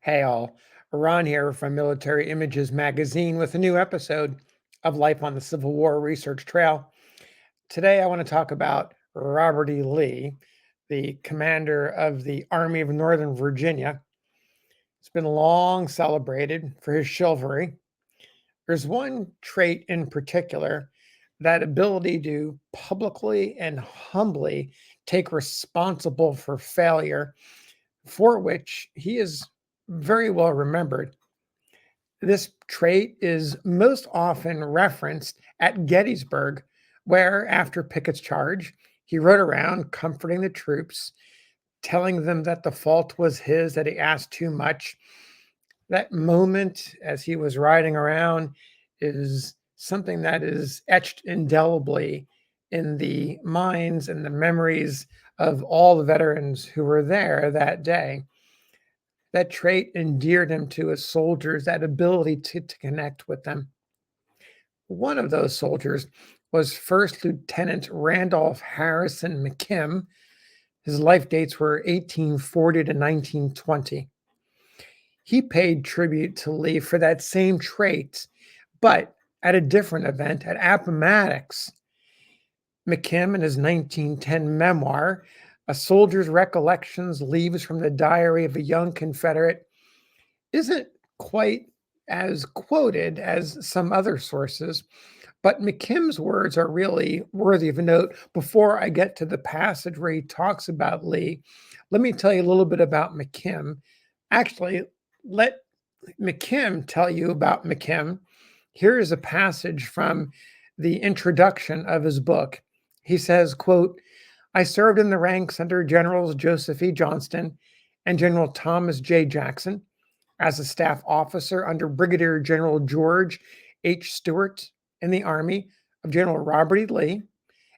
Hey all, Ron here from Military Images Magazine with a new episode of Life on the Civil War Research Trail. Today I want to talk about Robert E. Lee, the commander of the Army of Northern Virginia. He's been long celebrated for his chivalry. There's one trait in particular, that ability to publicly and humbly take responsible for failure, for which he is very well remembered. This trait is most often referenced at Gettysburg, where, after Pickett's charge, he rode around comforting the troops, telling them that the fault was his, that he asked too much. That moment as he was riding around is something that is etched indelibly in the minds and the memories of all the veterans who were there that day. That trait endeared him to his soldiers, that ability to connect with them. One of those soldiers was First Lieutenant Randolph Harrison McKim. His life dates were 1840 to 1920. He paid tribute to Lee for that same trait, but at a different event at Appomattox. McKim, in his 1910 memoir, A Soldier's Recollections, Leaves from the Diary of a Young Confederate, isn't quite as quoted as some other sources, but McKim's words are really worthy of note. Before I get to the passage where he talks about Lee, let me tell you a little bit about McKim. Actually, let McKim tell you about McKim. Here is a passage from the introduction of his book. He says, quote, I served in the ranks under Generals Joseph E. Johnston and General Thomas J. Jackson, as a staff officer under Brigadier General George H. Stewart in the Army of General Robert E. Lee,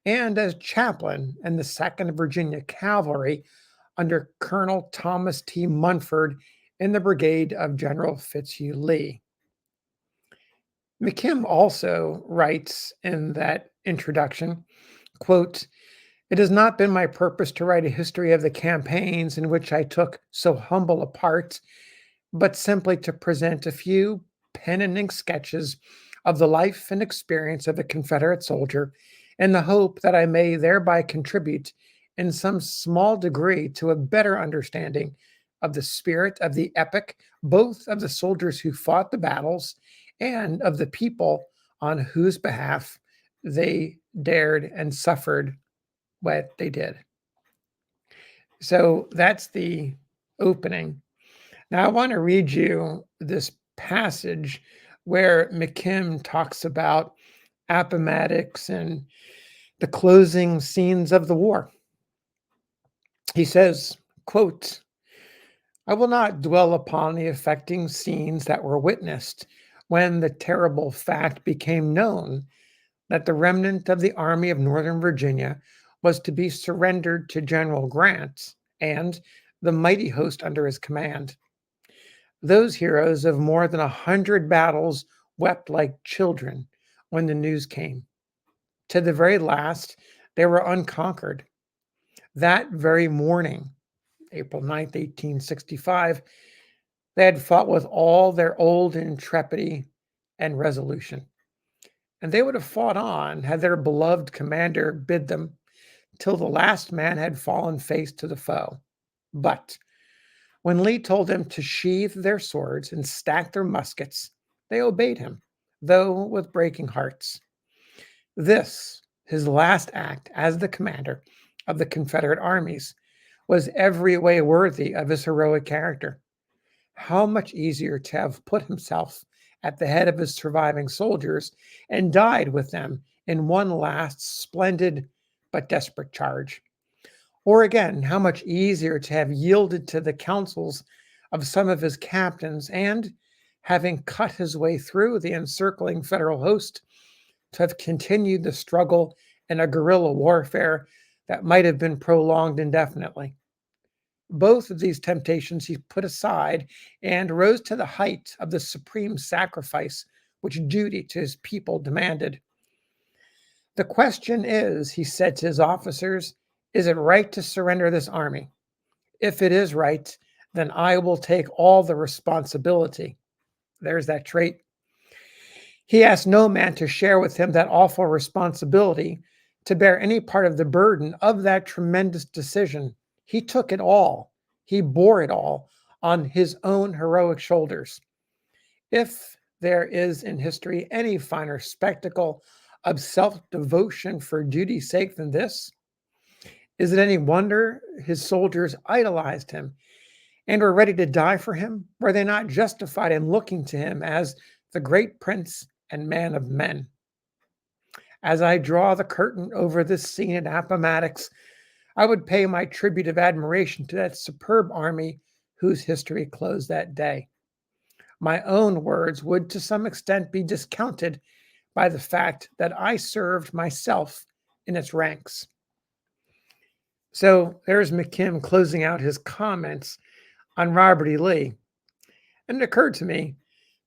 and as chaplain in the 2nd Virginia Cavalry under Colonel Thomas T. Munford in the brigade of General Fitzhugh Lee. McKim also writes in that introduction, quote, it has not been my purpose to write a history of the campaigns in which I took so humble a part, but simply to present a few pen and ink sketches of the life and experience of a Confederate soldier in the hope that I may thereby contribute in some small degree to a better understanding of the spirit of the epic, both of the soldiers who fought the battles and of the people on whose behalf they dared and suffered what they did. So that's the opening. Now, I want to read you this passage where McKim talks about Appomattox and the closing scenes of the war. He says, quote, I will not dwell upon the affecting scenes that were witnessed when the terrible fact became known that the remnant of the Army of Northern Virginia was to be surrendered to General Grant and the mighty host under his command. Those heroes of more than 100 battles wept like children when the news came. To the very last, they were unconquered. That very morning, April 9th, 1865, they had fought with all their old intrepidity and resolution. And they would have fought on had their beloved commander bid them till the last man had fallen face to the foe. But when Lee told them to sheathe their swords and stack their muskets, they obeyed him, though with breaking hearts. This, his last act as the commander of the Confederate armies, was every way worthy of his heroic character. How much easier to have put himself at the head of his surviving soldiers and died with them in one last splendid but desperate charge. Or again, how much easier to have yielded to the counsels of some of his captains and, having cut his way through the encircling Federal host, to have continued the struggle in a guerrilla warfare that might have been prolonged indefinitely. Both of these temptations he put aside and rose to the height of the supreme sacrifice which duty to his people demanded. The question is, he said to his officers, is it right to surrender this army? If it is right, then I will take all the responsibility. There's that trait. He asked no man to share with him that awful responsibility, to bear any part of the burden of that tremendous decision. He took it all. He bore it all on his own heroic shoulders. If there is in history any finer spectacle of self devotion for duty's sake than this, is it any wonder his soldiers idolized him and were ready to die for him? Were they not justified in looking to him as the great prince and man of men? As I draw the curtain over this scene at Appomattox, I would pay my tribute of admiration to that superb army whose history closed that day. My own words would to some extent be discounted by the fact that I served myself in its ranks. So there's McKim closing out his comments on Robert E. Lee. And it occurred to me,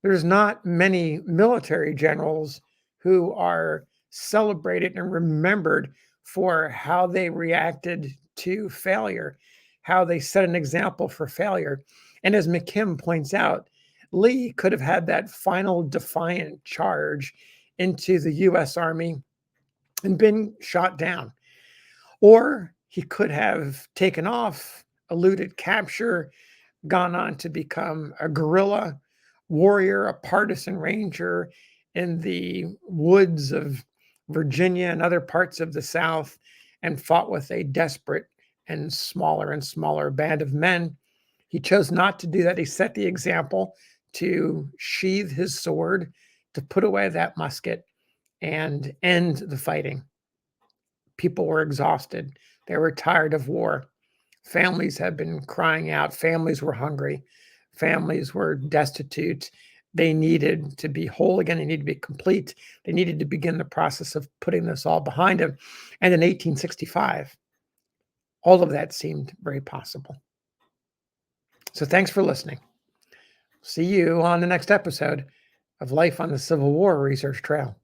there's not many military generals who are celebrated and remembered for how they reacted to failure, how they set an example for failure. And as McKim points out, Lee could have had that final defiant charge into the U.S. Army and been shot down. Or he could have taken off, eluded capture, gone on to become a guerrilla warrior, a partisan ranger in the woods of Virginia and other parts of the South, and fought with a desperate and smaller band of men. He chose not to do that. He set the example to sheathe his sword, to put away that musket, and end the fighting. People were exhausted. They were tired of war. Families had been crying out. Families were hungry. Families were destitute. They needed to be whole again. They needed to be complete. They needed to begin the process of putting this all behind them. And in 1865, all of that seemed very possible. So thanks for listening. See you on the next episode of Life on the Civil War Research Trail.